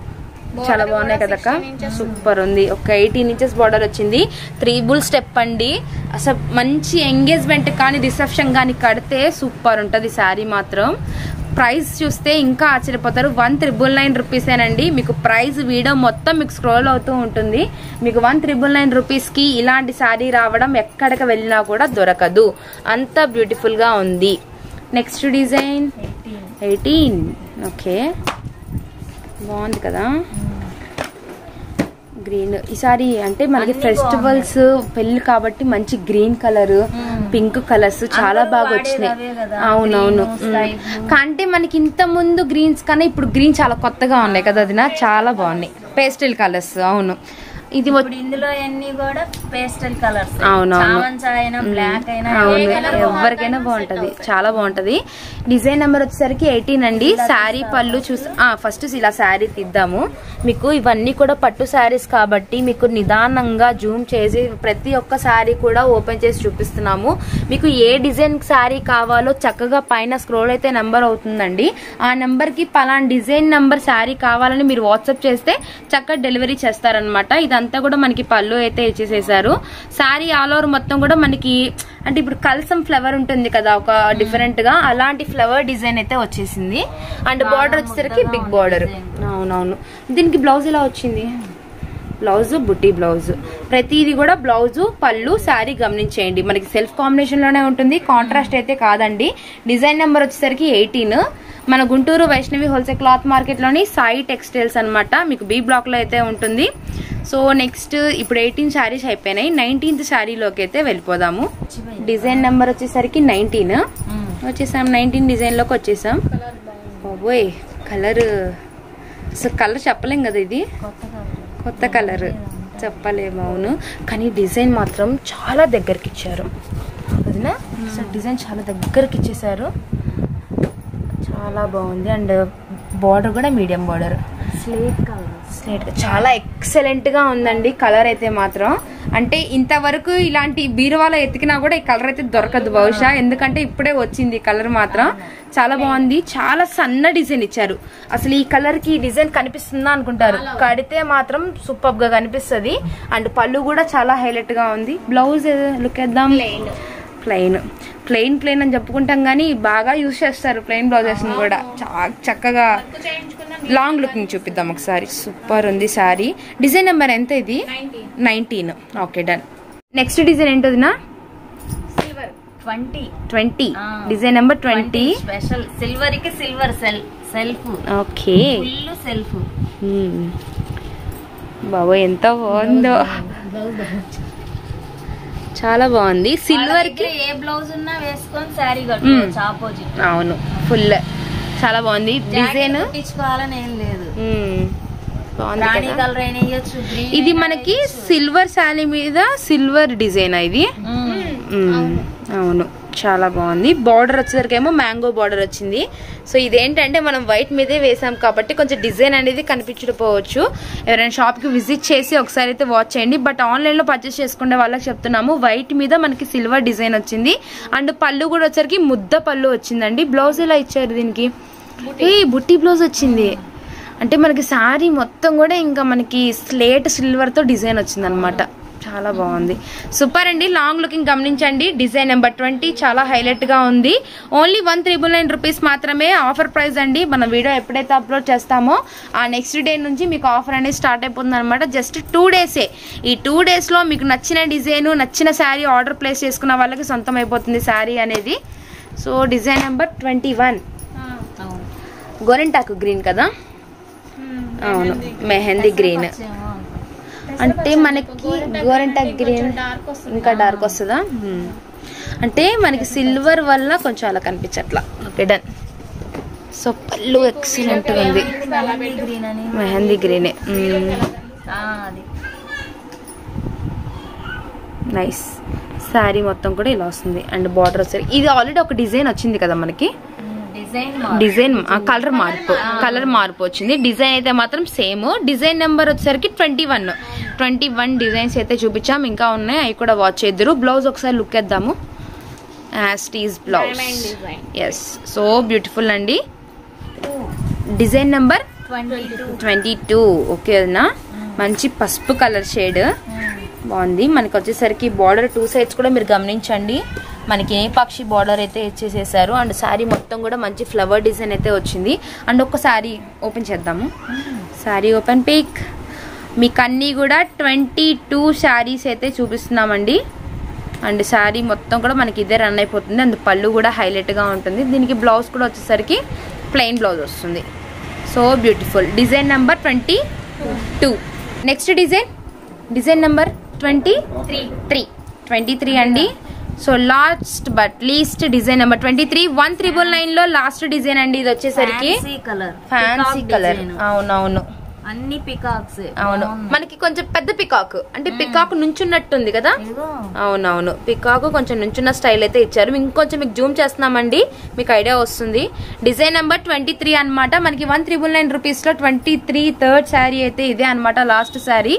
Speaker 2: కదక్క. సూపర్ ఉంది. ఒక 18 inches బార్డర్ వచ్చింది. 3 స్టెప్ అండి. అసలు మంచి ఎంగేజ్మెంట్ కానీ రిసెప్షన్ కానీ కడితే సూపర్ ఉంటుంది శారీ మాత్రం. ప్రైస్ చూస్తే ఇంకా ఆశ్చర్యపోతారు. 1,999 రూపీసేనండి. మీకు ప్రైస్ వీడియో మొత్తం మీకు స్క్రోల్ అవుతూ ఉంటుంది. మీకు 1,999 రూపీస్కి ఇలాంటి శారీ రావడం ఎక్కడికి వెళ్ళినా కూడా దొరకదు. అంత బ్యూటిఫుల్ గా ఉంది. Next design 18. ఓకే, బాగుంది కదా గ్రీన్. ఈసారి అంటే మనకి ఫెస్టివల్స్ పెళ్లి కాబట్టి మంచి గ్రీన్ కలర్, పింక్ కలర్స్ చాలా బాగా వచ్చినాయి. అవునవును. అంటే మనకి ఇంత ముందు గ్రీన్స్ కన్నా ఇప్పుడు గ్రీన్ చాలా కొత్తగా ఉన్నాయి కదా. అది చాలా బాగున్నాయి పేస్టల్ కలర్స్. అవును, ఇది
Speaker 1: ఇందులో అన్ని కూడా పేస్టల్ కలర్స్.
Speaker 2: అవునవును,
Speaker 1: బ్లాక్ అయినా
Speaker 2: ఎవరికైనా బాగుంటది, చాలా బాగుంటది. డిజైన్ నెంబర్ వచ్చేసరికి 18 అండి. శారీ పళ్ళు చూసి ఫస్ట్ ఇలా శారీ తీద్దాము. మీకు ఇవన్నీ కూడా పట్టు శారీస్ కాబట్టి మీకు నిదానంగా జూమ్ చేసి ప్రతి ఒక్క శారీ కూడా ఓపెన్ చేసి చూపిస్తున్నాము. మీకు ఏ డిజైన్ శారీ కావాలో చక్కగా పైన స్క్రోల్ అయితే నెంబర్ అవుతుందండి. ఆ నెంబర్ కి పలానా డిజైన్ నెంబర్ శారీ కావాలని మీరు వాట్సాప్ చేస్తే చక్కగా డెలివరీ చేస్తారనమాట. ఇదంతా కూడా మనకి పళ్ళు అయితే ఇచ్చేసేసారు. శారీ ఆల్ ఓవర్ మొత్తం కూడా మనకి అంటే ఇప్పుడు కల్సం ఫ్లవర్ ఉంటుంది కదా ఒక డిఫరెంట్ గా, అలాంటి ఫ్లవర్ డిజైన్ అయితే వచ్చేసింది. అండ్ బార్డర్ వచ్చేసరికి బిగ్ బార్డర్. అవునవును. దీనికి బ్లౌజ్ ఎలా వచ్చింది? బ్లౌజ్ బుట్టి బ్లౌజ్. ప్రతిది కూడా బ్లౌజ్ పళ్ళు శారీ గమనించేయండి. మనకి సెల్ఫ్ కాంబినేషన్ లోనే ఉంటుంది, కాంట్రాస్ట్ అయితే కాదండి. డిజైన్ నెంబర్ వచ్చేసరికి 18. మన Guntur Vaishnavi wholesale cloth market లోని సాయి టెక్స్టైల్స్ అనమాట. మీకు బి బ్లాక్ లో అయితే ఉంటుంది. సో నెక్స్ట్ ఇప్పుడు 18 శారీస్ అయిపోయినాయి. 19th శారీలోకి అయితే వెళ్ళిపోదాము. డిజైన్ నెంబర్ వచ్చేసరికి 19 వచ్చేసాం. 19 డిజైన్ లోకి వచ్చేసాం. బాబోయ్ కలర్ అసలు కలర్ చెప్పలేం కదా. ఇది కొత్త కలర్ చెప్పలేము. అవును, కానీ డిజైన్ మాత్రం చాలా దగ్గరికి ఇచ్చారు. అదినా అసలు డిజైన్ చాలా దగ్గరికి ఇచ్చేసారు. చాలా బాగుంది. అండ్ బార్డర్ కూడా మీడియం బార్డర్, స్లేట్ చాలా ఎక్సలెంట్ గా ఉందండి కలర్ అయితే మాత్రం. అంటే ఇంతవరకు ఇలాంటి బీరువాలో ఎతికినా కూడా ఈ కలర్ అయితే దొరకదు బహుశా, ఎందుకంటే ఇప్పుడే వచ్చింది కలర్ మాత్రం. చాలా బాగుంది, చాలా సన్న డిజైన్ ఇచ్చారు. అసలు ఈ కలర్ కి డిజైన్ కనిపిస్తుందా అనుకుంటారు, కడితే మాత్రం సూపర్ గా కనిపిస్తుంది. అండ్ పళ్ళు కూడా చాలా హైలైట్ గా ఉంది. బ్లౌజ్ లుక్ వేద్దాం. ప్లెయిన్ ప్లెయిన్ ప్లెయిన్ అని చెప్పుకుంటాం కానీ బాగా యూజ్ చేస్తారు ప్లెయిన్ బ్లౌజెస్ కూడా. చాలా చక్కగా లాంగ్ లుకింగ్ చూపిద్దాం ఒకసారి. సూపర్ ఉంది సారీ. డిజైన్ నెంబర్ ఎంత ఇది? 19. Okay done. నెక్స్ట్ డిజైన్ ఏంటదినా? 20. Design number 20.
Speaker 1: స్పెషల్ సిల్వర్ కి సిల్వర్ సెల్ఫ్.
Speaker 2: Okay
Speaker 1: self.
Speaker 2: బాబోయ్ ఎంత బాగుందో, చాలా బాగుంది. సిల్వర్ కి
Speaker 1: ఏ బ్లౌజ్ ఉన్నా వేసుకొని శారీ కట్టుకోవచ్చు ఆపోజిట్.
Speaker 2: అవును ఫుల్ చాలా బాగుంది. డిజైన్
Speaker 1: కుట్టించుకోవాలని ఏం లేదు,
Speaker 2: బాగుంది కదా.
Speaker 1: కలర్ అయినా వేయొచ్చు.
Speaker 2: ఇది మనకి సిల్వర్ శారీ మీద సిల్వర్ డిజైన్ ఇది. అవును చాలా బాగుంది. బార్డర్ వచ్చేసరికి ఏమో మ్యాంగో బార్డర్ వచ్చింది. సో ఇదేంటంటే మనం వైట్ మీదే వేసాం కాబట్టి కొంచెం డిజైన్ అనేది కనిపించకపోవచ్చు. ఎవరైనా షాప్కి విజిట్ చేసి ఒకసారి అయితే వాచ్ చేయండి. బట్ ఆన్లైన్లో పర్చేస్ చేసుకునే వాళ్ళకి చెప్తున్నాము, వైట్ మీద మనకి సిల్వర్ డిజైన్ వచ్చింది. అండ్ పళ్ళు కూడా వచ్చరికి ముద్ద పళ్ళు వచ్చిందండి. బ్లౌజ్ ఎలా ఇచ్చారు దీనికి? బుట్టి బ్లౌజ్ వచ్చింది. అంటే మనకి శారీ మొత్తం కూడా ఇంకా మనకి స్లేట్ సిల్వర్తో డిజైన్ వచ్చింది అనమాట. చాలా బాగుంది, సూపర్ అండి. లాంగ్ లుకింగ్ గమనించండి. డిజైన్ నెంబర్ 20 చాలా హైలైట్ గా ఉంది. ఓన్లీ 199 రూపీస్ మాత్రమే ఆఫర్ ప్రైస్ అండి. మన వీడియో ఎప్పుడైతే అప్లోడ్ చేస్తామో ఆ నెక్స్ట్ డే నుంచి మీకు ఆఫర్ అనేది స్టార్ట్ అయిపోతుంది అనమాట. జస్ట్ 2 డేసే. ఈ 2 డేస్ లో మీకు నచ్చిన డిజైన్ నచ్చిన శారీ ఆర్డర్ ప్లేస్ చేసుకున్న వాళ్ళకి సొంతం అయిపోతుంది శారీ అనేది. సో డిజైన్ నెంబర్ 21 గోరింటాకు గ్రీన్ కదా. అవును మెహందీ గ్రీన్. అంటే మనకి గోరింటాకు గ్రీన్ ఇంకా డార్క్ వస్తుందా? అంటే మనకి సిల్వర్ వల్ల కొంచెం అలా కనిపించట్లా. Okay done. సో పళ్ళు ఎక్సలెంట్ ఉంది, మెహందీ గ్రీనే. నైస్. శారీ మొత్తం కూడా ఇలా వస్తుంది. అండ్ బార్డర్ వచ్చేసరికి ఇది ఆల్రెడీ ఒక డిజైన్ వచ్చింది కదా మనకి. డిజైన్ కలర్ మార్పు వచ్చింది. డిజైన్ అయితే మాత్రం సేమ్. డిజైన్ నెంబర్ వచ్చేసరికి 21 డిజైన్స్ అయితే చూపించాం, ఇంకా ఉన్నాయి, అవి కూడా వాచ్ చేద్దరు. బ్లౌజ్ ఒకసారి లుక్ వేద్దాము. యాస్టీస్ బ్లౌజ్. ఎస్ సో బ్యూటిఫుల్ అండి. Design number 22. ఓకే అదనా, మంచి పసుపు కలర్ షేడ్ బాగుంది. మనకి వచ్చేసరికి బార్డర్ 2 సైడ్స్ కూడా మీరు గమనించండి, మనకి ఏ పక్షి బార్డర్ అయితే ఇచ్చేసేసారు. అండ్ శారీ మొత్తం కూడా మంచి ఫ్లవర్ డిజైన్ అయితే వచ్చింది. అండ్ ఒక శారీ ఓపెన్ చేద్దాము. Sari open pick. మీకు అన్నీ కూడా 22 శారీస్ అయితే చూపిస్తున్నామండి. అండ్ శారీ మొత్తం కూడా మనకి ఇదే రన్ అయిపోతుంది. అండ్ పళ్ళు కూడా హైలైట్గా ఉంటుంది. దీనికి బ్లౌజ్ కూడా వచ్చేసరికి ప్లెయిన్ బ్లౌజ్ వస్తుంది. So beautiful. Design number 22. Next design number 23 అండి. So last but least design number 23. 1999 లో లాస్ట్ డిజైన్ అండి. ఇది వచ్చేసరికి ఫ్యాన్సీ కలర్. అవునవును
Speaker 1: అన్ని పికాక్స్.
Speaker 2: అవును మనకి కొంచెం పెద్ద పికాక్, అంటే పికాక్ నుంచున్నట్టుంది కదా. అవునవును పికాక్ కొంచెం నుంచున్న స్టైల్ అయితే ఇచ్చారు. ఇంకొంచెం మీకు జూమ్ చేస్తున్నామండి, మీకు ఐడియా వస్తుంది. డిజైన్ నెంబర్ 23 అనమాట. మనకి 1999 రూపీస్ లో 23 థర్డ్ శారీ అయితే ఇదే అనమాట, లాస్ట్ శారీ.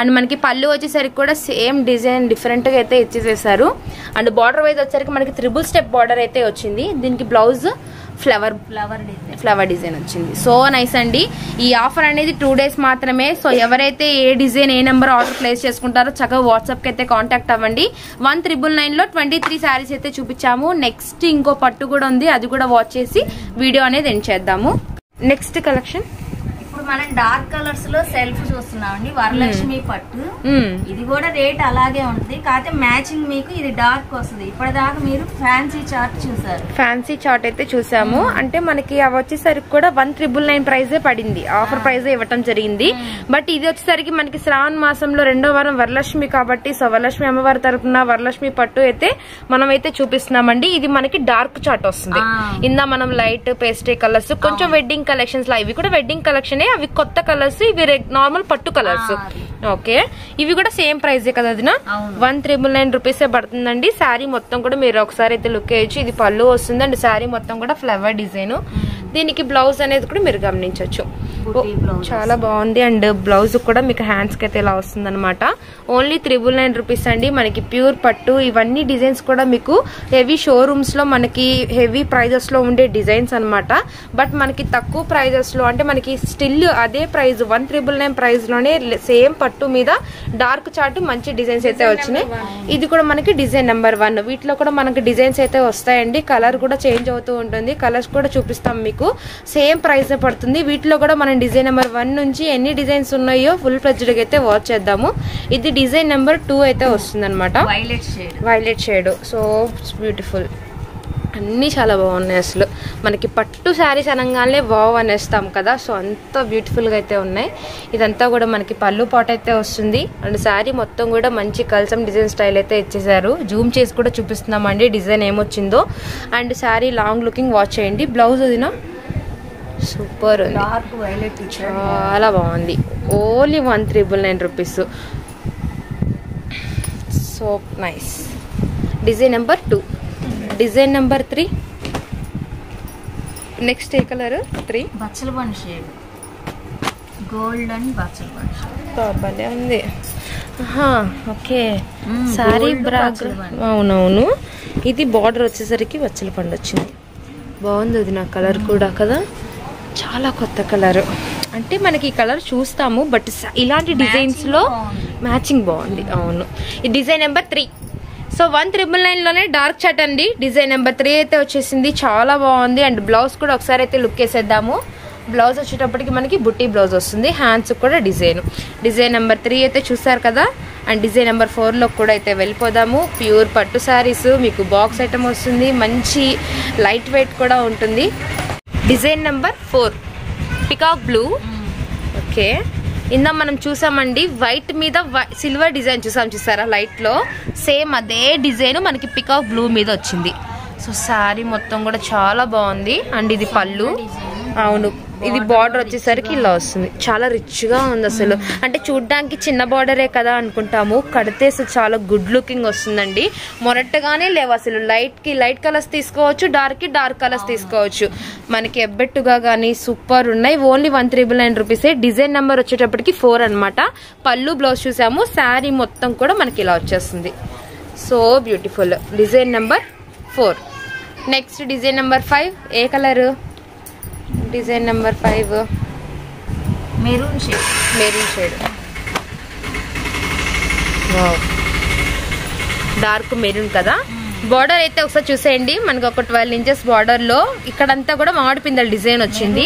Speaker 2: అండ్ మనకి పళ్ళు వచ్చేసరికి కూడా సేమ్ డిజైన్ డిఫరెంట్ గా అయితే ఇచ్చేసేసారు. అండ్ బార్డర్ వైజ్ వచ్చేసరికి మనకి 3 స్టెప్ బార్డర్ అయితే వచ్చింది. దీనికి బ్లౌజ్ ఫ్లవర్ డిజైన్ వచ్చింది. సో నైస్ అండి. ఈ ఆఫర్ అనేది 2 డేస్ మాత్రమే. సో ఎవరైతే ఏ డిజైన్ ఏ నెంబర్ ఆర్డర్ ప్లేస్ చేసుకుంటారో చక్కగా వాట్సాప్ కి అయితే కాంటాక్ట్ అవ్వండి. 1999 లో 23 శారీస్ అయితే చూపించాము. నెక్స్ట్ ఇంకో పట్టు కూడా ఉంది, అది కూడా వాచ్ చేసి వీడియో అనేది ఎండ్ చేద్దాము. నెక్స్ట్ కలెక్షన్
Speaker 1: ఇప్పుడు మనం డార్క్ కలర్స్ లో సెల్ఫ్ చూస్తున్నామండి. వరలక్ష్మి పట్టు. ఇది కూడా రేట్ అలాగే ఉంటుంది, కాకపోతే మ్యాచింగ్ మీకు ఇది డార్క్ వస్తుంది. ఇప్పటిదాకా మీరు ఫ్యాన్సీ చార్ట్ చూసారు,
Speaker 2: ఫ్యాన్సీ చార్ట్ అయితే చూసాము. అంటే మనకి అవి వచ్చేసరికి కూడా 1999 ప్రైజే పడింది, ఆఫర్ ప్రైజే ఇవ్వటం జరిగింది. బట్ ఇది వచ్చేసరికి మనకి శ్రావణ మాసంలో 2వ వారం వరలక్ష్మి కాబట్టి, సో వరలక్ష్మి అమ్మవారి తరపున వరలక్ష్మి పట్టు అయితే మనం అయితే చూపిస్తున్నామండి. ఇది మనకి డార్క్ చార్ట్ వస్తుంది. ఇందా మనం లైట్ పేస్టే కలర్స్, కొంచెం వెడ్డింగ్ కలెక్షన్స్ లా, ఇవి కూడా వెడ్డింగ్ కలెక్షన్, అవి కొత్త కలర్స్, ఇవి నార్మల్ పట్టు కలర్స్. ఓకే ఇవి కూడా సేమ్ ప్రైజే కదా. అది 1999 రూపీసే పడుతుందండి. శారీ మొత్తం కూడా మీరు ఒకసారి అయితే లుక్ వేయచ్చు. ఇది పళ్ళు వస్తుంది. అండ్ శారీ మొత్తం కూడా ఫ్లవర్ డిజైన్ దీనికి బ్లౌజ్ అనేది కూడా మీరు గమనించవచ్చు. చాలా బాగుంది. అండ్ బ్లౌజ్ కూడా మీకు హ్యాండ్స్ కి అయితే ఇలా వస్తుంది అనమాట. ఓన్లీ 999 రూపీస్ అండి. మనకి ప్యూర్ పట్టు ఇవన్నీ డిజైన్స్ కూడా మీకు హెవీ షోరూమ్స్ లో మనకి హెవీ ప్రైజెస్ లో ఉండే డిజైన్స్ అనమాట. బట్ మనకి తక్కువ ప్రైజెస్ లో అంటే మనకి స్టిల్ అదే ప్రైస్ 1999 ప్రైస్ లోనే సేమ్ పట్టు మీద డార్క్ చార్ట్ మంచి డిజైన్స్ అయితే వచ్చినాయి. ఇది కూడా మనకి డిజైన్ నెంబర్ 1. వీటిలో కూడా మనకి డిజైన్స్ అయితే వస్తాయండి. కలర్ కూడా చేంజ్ అవుతూ ఉంటుంది. కలర్స్ కూడా చూపిస్తాం మీకు. సేమ్ ప్రైస్ పడుతుంది. వీటిలో కూడా మనం డిజైన్ నెంబర్ 1 నుంచి ఎన్ని డిజైన్స్ ఉన్నాయో ఫుల్ ఫ్లెడ్జ్డ్ గా అయితే వాచ్ చేద్దాము. ఇది డిజైన్ నెంబర్ 2 అయితే వస్తుంది అనమాట. Violet shade. So beautiful. అన్నీ చాలా బాగున్నాయి. అసలు మనకి పట్టు శారీస్ అనగానే వావ్ అనేస్తాం కదా. సో అంత బ్యూటిఫుల్గా అయితే ఉన్నాయి. ఇదంతా కూడా మనకి పళ్ళు పాట్ అయితే వస్తుంది. అండ్ శారీ మొత్తం కూడా మంచి కల్సం డిజైన్ స్టైల్ అయితే ఇచ్చేసారు. జూమ్ చేసి కూడా చూపిస్తున్నామండి డిజైన్ ఏమొచ్చిందో. And saree long looking watch చేయండి. బ్లౌజ్ అదినా సూపర్ ఉంది. చాలా బాగుంది. Only 1999 rupees. So nice. Design number 2. Design number 3. Next ఏ కలర్? 3
Speaker 1: బచ్చల బండి షేడ్, గోల్డ్ అండ్ బచ్చల బండి షేడ్.
Speaker 2: భలే ఉంది. ఓకే. Sorry brag. అవునవును. ఇది బార్డర్ వచ్చేసరికి బచ్చల పండు వచ్చింది. బాగుంది అది నా కలర్ కూడా కదా. చాలా కొత్త కలర్. అంటే మనకి ఈ కలర్ చూస్తాము బట్ ఇలాంటి డిజైన్స్ లో మ్యాచింగ్ బాగుంది. అవును. ఈ డిజైన్ నెంబర్ 3. సో 1999 లోనే డార్క్ చాట్ అండి. డిజైన్ నెంబర్ 3 అయితే వచ్చేసింది. చాలా బాగుంది. అండ్ బ్లౌజ్ కూడా ఒకసారి అయితే లుక్ వేసేద్దాము. బ్లౌజ్ వచ్చేటప్పటికి మనకి బుట్టి బ్లౌజ్ వస్తుంది. హ్యాండ్స్ కూడా డిజైన్ నెంబర్ 3 అయితే చూసారు కదా. అండ్ డిజైన్ నెంబర్ 4 లో కూడా అయితే వెళ్ళిపోదాము. ప్యూర్ పట్టు శారీస్ మీకు బాక్స్ ఐటమ్ వస్తుంది. మంచి లైట్ వెయిట్ కూడా ఉంటుంది. Design number 4 peacock blue. Okay. ఇందా మనం చూసామండి వైట్ మీద సిల్వర్ డిజైన్ చూసారా లైట్ లో. సేమ్ అదే డిజైన్ మనకి పికాక్ బ్లూ మీద వచ్చింది. సో శారీ మొత్తం కూడా చాలా బాగుంది. అండ్ ఇది పళ్ళు. అవును. ఇది బార్డర్ వచ్చేసరికి ఇలా వస్తుంది. చాలా రిచ్ గా ఉంది అసలు. అంటే చూడ్డానికి చిన్న బార్డరే కదా అనుకుంటాము. కడితే చాలా గుడ్ లుకింగ్ వస్తుందండి. మొరట్టగానే లేవు అసలు. లైట్ కలర్స్ తీసుకోవచ్చు, డార్క్ కలర్స్ తీసుకోవచ్చు. మనకి ఎబ్బెట్టుగా కానీ సూపర్ ఉన్నాయి. ఓన్లీ 1999 రూపీసే. డిజైన్ నెంబర్ వచ్చేటప్పటికి 4 అనమాట. పళ్ళు బ్లౌజ్ చూసాము. శారీ మొత్తం కూడా మనకి ఇలా వచ్చేస్తుంది. So beautiful. Design number 4. Next design number 5. ఏ colour? Design number 5
Speaker 1: maroon shade.
Speaker 2: Dark maroon కదా. బార్డర్ అయితే ఒకసారి చూసేయండి. మనకి ఒక 12 ఇంచెస్ బార్డర్ లో ఇక్కడంతా కూడా మామిడి పిందెల డిజైన్ వచ్చింది.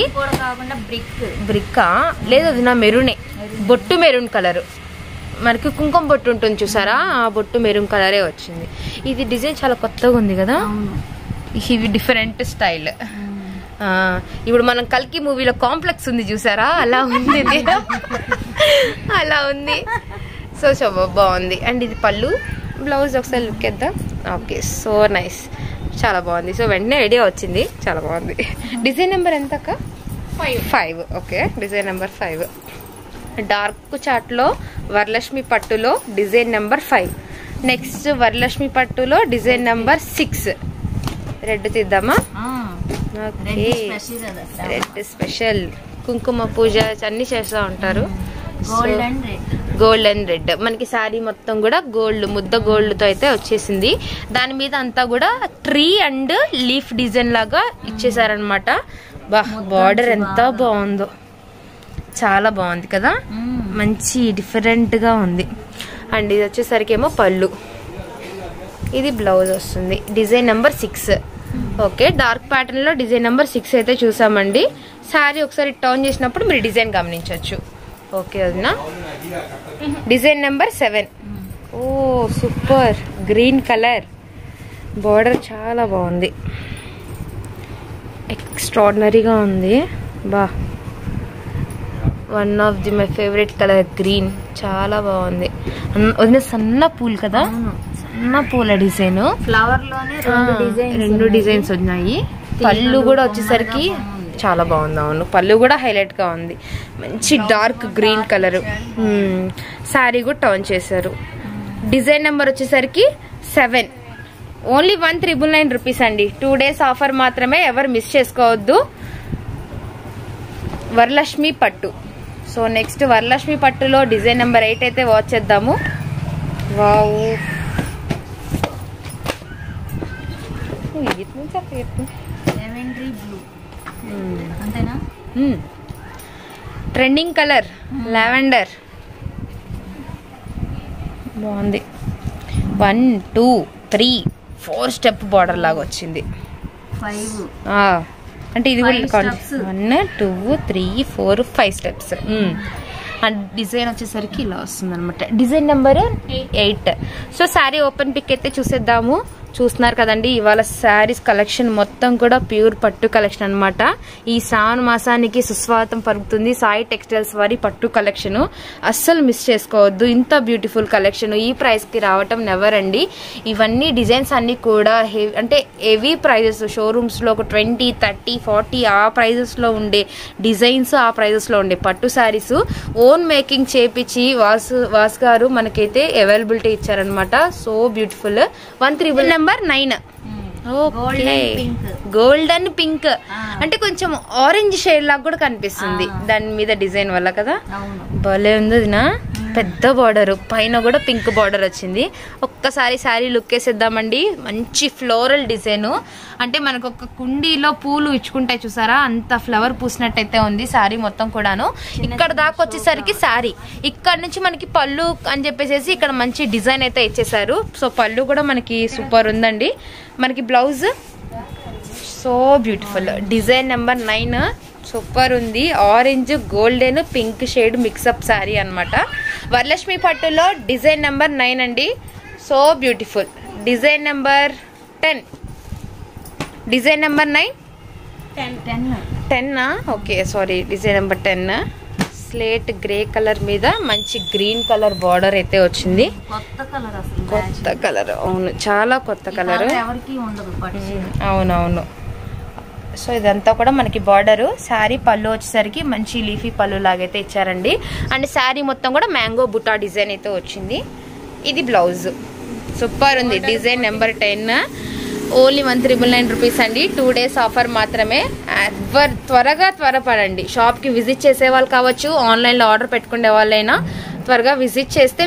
Speaker 2: బ్రిక్కా లేదు, అది నా మెరూనే. బొట్టు మెరూన్ కలర్. మనకి కుంకుమ బొట్టు ఉంటుంది చూసారా, ఆ బొట్టు మెరూన్ కలరే వచ్చింది. ఇది డిజైన్ చాలా కొత్తగా ఉంది కదా. ఇవి డిఫరెంట్ స్టైల్. ఇప్పుడు మనం కల్కి మూవీలో కాంప్లెక్స్ ఉంది చూసారా, అలా ఉంది. అలా ఉంది. సో బాగుంది. అండ్ ఇది పళ్ళు. బ్లౌజ్ ఒకసారి లుక్ చేద్దాం. ఓకే. So nice. చాలా బాగుంది. సో వెంటనే ఐడియా వచ్చింది. చాలా బాగుంది. డిజైన్ నెంబర్ ఎంత అక్క? 5. ఓకే. Design number 5. డార్క్ చాట్ లో వరలక్ష్మి పట్టులో డిజైన్ నెంబర్ 5. నెక్స్ట్ వరలక్ష్మి పట్టులో డిజైన్ నెంబర్ 6. రెడ్ తీద్దామా? ఓకే. Red special. కుంకుమ పూజ అన్ని చేస్తూ ఉంటారు. Gold and red. మనకి శారీ మొత్తం కూడా గోల్డ్, ముద్ద గోల్డ్ తో అయితే వచ్చేసింది. దాని మీద అంతా కూడా ట్రీ అండ్ లీఫ్ డిజైన్ లాగా ఇచ్చేసారనమాట. బార్డర్ ఎంత బాగుందో. చాలా బాగుంది కదా. మంచి డిఫరెంట్ గా ఉంది. అండ్ ఇది వచ్చేసరికి ఏమో పళ్ళు. ఇది బ్లౌజ్ వస్తుంది. Design number 6. Okay. Dark pattern లో డిజైన్ నెంబర్ 6 అయితే చూసామండి. శారీ ఒకసారి టర్న్ చేసినప్పుడు మీరు డిజైన్ గమనించవచ్చు. ఓకే. వదినా డిజైన్ నెంబర్ 7. ఓ సూపర్. Green colour. బార్డర్ చాలా బాగుంది. ఎక్స్ట్రాడినరీగా ఉంది. One of the my favourite colour green. చాలా బాగుంది. వదిన సన్న పూలు కదా, సన్న పూల డిజైన్.
Speaker 1: ఫ్లవర్ లోనే
Speaker 2: 2 డిజైన్స్ ఉన్నాయి. పళ్ళు కూడా వచ్చేసరికి చాలా బాగుంది. అవును. పళ్ళు కూడా హైలైట్ గా ఉంది. మంచి డార్క్ గ్రీన్ కలర్. శారీ కూడా టర్న్ చేశారు. డిజైన్ నెంబర్ వచ్చేసరికి 7. ఓన్లీ 1999 రూపీస్ అండి. 2 days ఆఫర్ మాత్రమే. ఎవరు మిస్ చేసుకోవద్దు. వరలక్ష్మి పట్టు. సో నెక్స్ట్ వరలక్ష్మి పట్టులో డిజైన్ నెంబర్ 8 అయితే వాచ్ చేద్దాము. వావ్, ట్రెండింగ్ కలర్ లావెండర్ బాగుంది. 1 2 3 4 స్టెప్ బార్డర్ లాగా వచ్చింది. అంటే ఇది కూడా 1 2 3 4 5 స్టెప్స్. అండ్ డిజైన్ వచ్చేసరికి ఇలా వస్తుంది అనమాట. Design number 8. So sari open pick అయితే చూసేద్దాము. చూస్తున్నారు కదండి, ఇవాళ శారీస్ కలెక్షన్ మొత్తం కూడా ప్యూర్ పట్టు కలెక్షన్ అనమాట. ఈ శ్రావణ మాసానికి సుస్వాగతం పలుకుతుంది సాయి టెక్స్టైల్స్ వారి పట్టు కలెక్షన్. అస్సలు మిస్ చేసుకోవద్దు. ఇంత బ్యూటిఫుల్ కలెక్షన్ ఈ ప్రైస్ కి రావటం నెవర్ అండి. ఇవన్నీ డిజైన్స్ అన్ని కూడా అంటే హెవీ ప్రైజెస్. షోరూమ్స్ లో ఒక 20 30 40 ఆ ప్రైజెస్ లో ఉండే డిజైన్స్, ఆ ప్రైజెస్ లో ఉండే పట్టు శారీస్ ఓన్ మేకింగ్ చేపించి వాసు గారు మనకైతే అవైలబిలిటీ ఇచ్చారనమాట. So beautiful. 1 number 9 golden pink అంటే కొంచెం ఆరెంజ్ షేడ్ లాగా కూడా కనిపిస్తుంది దాని మీద డిజైన్ వల్ల కదా. భలే ఉంది. పెద్ద బార్డర్ పైన కూడా పింక్ బార్డర్ వచ్చింది. ఒక్కసారి శారీ లుక్ వేసేద్దామండి. మంచి ఫ్లోరల్ డిజైన్, అంటే మనకు ఒక కుండీలో పూలు ఇచ్చుకుంటాయి చూసారా, అంత ఫ్లవర్ పూసినట్టయితే ఉంది శారీ మొత్తం కూడాను. ఇక్కడ దాకా వచ్చేసరికి శారీ, ఇక్కడ నుంచి మనకి పళ్ళు అని చెప్పేసి ఇక్కడ మంచి డిజైన్ అయితే ఇచ్చేసారు. సో పళ్ళు కూడా మనకి సూపర్ ఉందండి. మనకి blouse so beautiful. Design number 9 super ఉంది. Orange golden pink shade mix up sari అనమాట. వరలక్ష్మి పట్టులో డిజైన్ నెంబర్ 9 అండి. So beautiful. Design number 10. Design number 9 10 okay sorry. Design number 10 slate grey colour మీద మంచి గ్రీన్ కలర్ బార్డర్ అయితే వచ్చింది. కొత్త కలర్. అవును, చాలా కొత్త కలర్. అవునవును. సో ఇదంతా కూడా మనకి బార్డర్. శారీ పళ్ళు వచ్చేసరికి మంచి లీఫీ పళ్ళు లాగైతే ఇచ్చారండి. అండ్ శారీ మొత్తం కూడా మ్యాంగో బుటా డిజైన్ అయితే వచ్చింది. ఇది బ్లౌజ్ సూపర్ ఉంది. డిజైన్ నెంబర్ 10 ఓన్లీ 1,999 రూపీస్ అండి. 2 days ఆఫర్ మాత్రమే. త్వరపడండి. షాప్కి విజిట్ చేసే వాళ్ళు కావచ్చు, ఆన్లైన్లో ఆర్డర్ పెట్టుకునే వాళ్ళైనా త్వరగా విజిట్ చేస్తే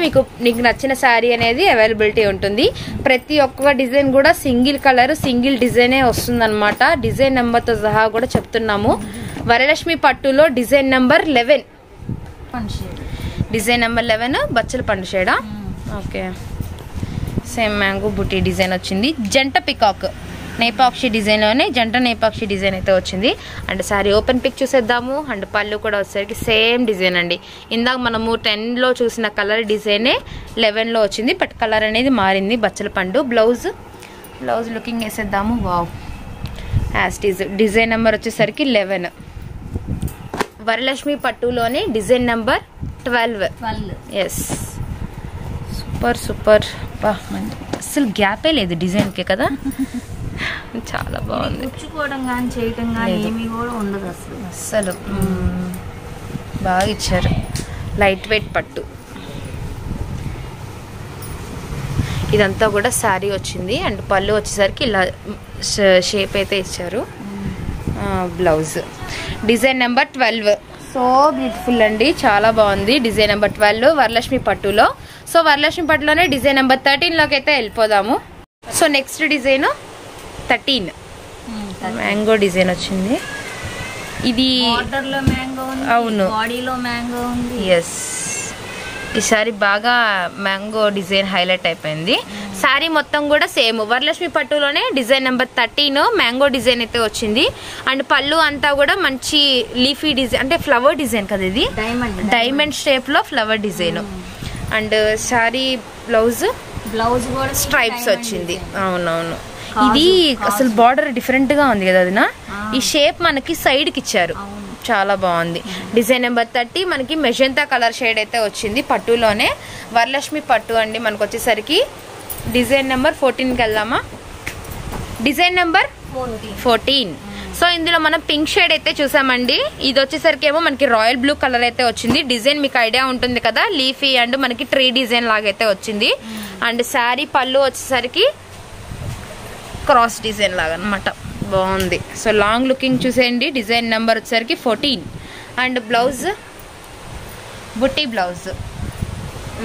Speaker 2: నీకు నచ్చిన శారీ అనేది అవైలబిలిటీ ఉంటుంది. ప్రతి ఒక్క డిజైన్ కూడా సింగిల్ కలర్ సింగిల్ డిజైనే వస్తుందన్నమాట. డిజైన్ నెంబర్తో సహా కూడా చెప్తున్నాము. వరలక్ష్మి పట్టులో డిజైన్ నెంబర్ 11. డిజైన్ నెంబర్ 11 బచ్చల పండు షేడా. ఓకే, సేమ్ మ్యాంగో బుటీ డిజైన్ వచ్చింది. జంట పికాక్ నేపాక్షి డిజైన్లోనే జంట నేపాక్షి డిజైన్ అయితే వచ్చింది. అండ్ శారీ ఓపెన్ పిక్ చూసేద్దాము. అండ్ పళ్ళు కూడా వచ్చేసరికి సేమ్ డిజైన్ అండి. ఇందాక మనము 10లో చూసిన కలర్ డిజైనే 11లో వచ్చింది, బట్ కలర్ అనేది మారింది. బచ్చల పండు. బ్లౌజ్ లుకింగ్ వేసేద్దాము. వావ్, యాస్టీజ్. డిజైన్ నెంబర్ వచ్చేసరికి 11. వరలక్ష్మి పట్టులోనే డిజైన్ నెంబర్ 12. Yes, super. అసలు గ్యాపే లేదు డిజైన్కే కదా. చాలా బాగుంది.
Speaker 1: కూర్చుకోవడం కానీ చేయటం కానీ ఏమీ కూడా ఉండదు అసలు.
Speaker 2: బాగా ఇచ్చారు. లైట్ వెయిట్ పట్టు. ఇదంతా కూడా శారీ వచ్చింది. అండ్ పళ్ళు వచ్చేసరికి ఇలా షేప్ అయితే ఇచ్చారు. Blouse design number 12 so beautiful అండి. చాలా బాగుంది. డిజైన్ నెంబర్ 12 వరలక్ష్మి పట్టులో. సో వరలక్ష్మి పట్టులోనే డిజైన్ నెంబర్ 13లోకి అయితే వెళ్ళిపోదాము. So next design 13 mango design వచ్చింది. ఇది అవును, ఎస్. ఈసారి బాగా మ్యాంగో డిజైన్ హైలైట్ అయిపోయింది. శారీ మొత్తం కూడా సేమ్ వరలక్ష్మి పట్టులోనే డిజైన్ నెంబర్ 13 మ్యాంగో డిజైన్ అయితే వచ్చింది. అండ్ పళ్ళు అంతా కూడా మంచి లీఫీ డిజైన్, అంటే ఫ్లవర్ డిజైన్ కదా, ఇది డైమండ్ షేప్ లో flower design. And sari blouse కూడా స్ట్రైప్స్ వచ్చింది. అవునవును, ఇది అసలు బార్డర్ డిఫరెంట్ గా ఉంది కదా అదినా. ఈ షేప్ మనకి సైడ్ కి ఇచ్చారు, చాలా బాగుంది. డిజైన్ నెంబర్ 30 మనకి మెజెంతా కలర్ షేడ్ అయితే వచ్చింది. పట్టులోనే వరలక్ష్మి పట్టు అండి. మనకు వచ్చేసరికి డిజైన్ నెంబర్ 14కి వెళ్దామా. Design number 14. సో ఇందులో మనం పింక్ షేడ్ అయితే చూసామండి. ఇది వచ్చేసరికి ఏమో మనకి రాయల్ బ్లూ కలర్ అయితే వచ్చింది. డిజైన్ మీకు ఐడియా ఉంటుంది కదా, లీఫీ అండ్ మనకి ట్రీ డిజైన్ లాగైతే వచ్చింది. అండ్ శారీ పళ్ళు వచ్చేసరికి క్రాస్ డిజైన్ లాగా అనమాట, బాగుంది. సో లాంగ్ లుకింగ్ చూసేయండి. డిజైన్ నెంబర్ వచ్చేసరికి 14. అండ్ బ్లౌజ్ బుట్టి బ్లౌజ్.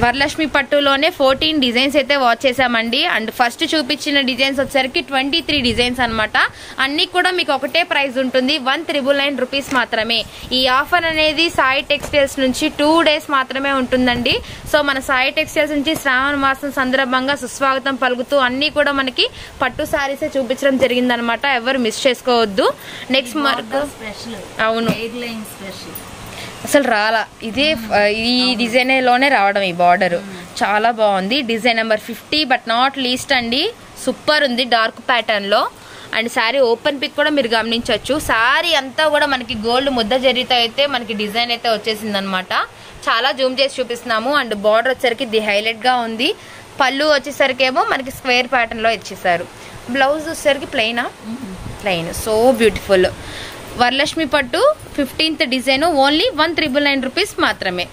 Speaker 2: వరలక్ష్మి పట్టులోనే 14 డిజైన్స్ అయితే వాచ్ చేసామండి. అండ్ ఫస్ట్ చూపించిన డిజైన్స్ వచ్చేసరికి 23 డిజైన్స్ అనమాట. అన్నీ కూడా మీకు ఒకటే ప్రైస్ ఉంటుంది, 1,999 రూపీస్ మాత్రమే. ఈ ఆఫర్ అనేది సాయి టెక్స్టైల్స్ నుంచి 2 డేస్ మాత్రమే ఉంటుందండి. సో మన సాయి టెక్స్టైల్స్ నుంచి శ్రావణ మాసం సందర్భంగా సుస్వాగతం పలుకుతూ అన్నీ కూడా మనకి పట్టు శారీసే చూపించడం జరిగిందనమాట. ఎవరు మిస్ చేసుకోవద్దు. నెక్స్ట్ అవును అసలు రాలా, ఇదే ఈ డిజైన్ లోనే రావడం. ఈ బార్డర్ చాలా బాగుంది. Design number 50 but not least అండి. సూపర్ ఉంది డార్క్ ప్యాటర్న్ లో. అండ్ శారీ ఓపెన్ పిక్ కూడా మీరు గమనించవచ్చు. శారీ అంతా కూడా మనకి గోల్డ్ ముద్ద జరీతో అయితే మనకి డిజైన్ అయితే వచ్చేసింది అనమాట. చాలా జూమ్ చేసి చూపిస్తున్నాము. అండ్ బార్డర్ వచ్చేసరికి ఇది హైలైట్ గా ఉంది. పళ్ళు వచ్చేసరికి ఏమో మనకి స్క్వేర్ ప్యాటర్న్ లో ఇచ్చేసారు. బ్లౌజ్ వచ్చేసరికి ప్లెయిన్ సో బ్యూటిఫుల్. వరలక్ష్మి పట్టు 15th డిజైన్ ఓన్లీ 1,999 రూపీస్ మాత్రమే.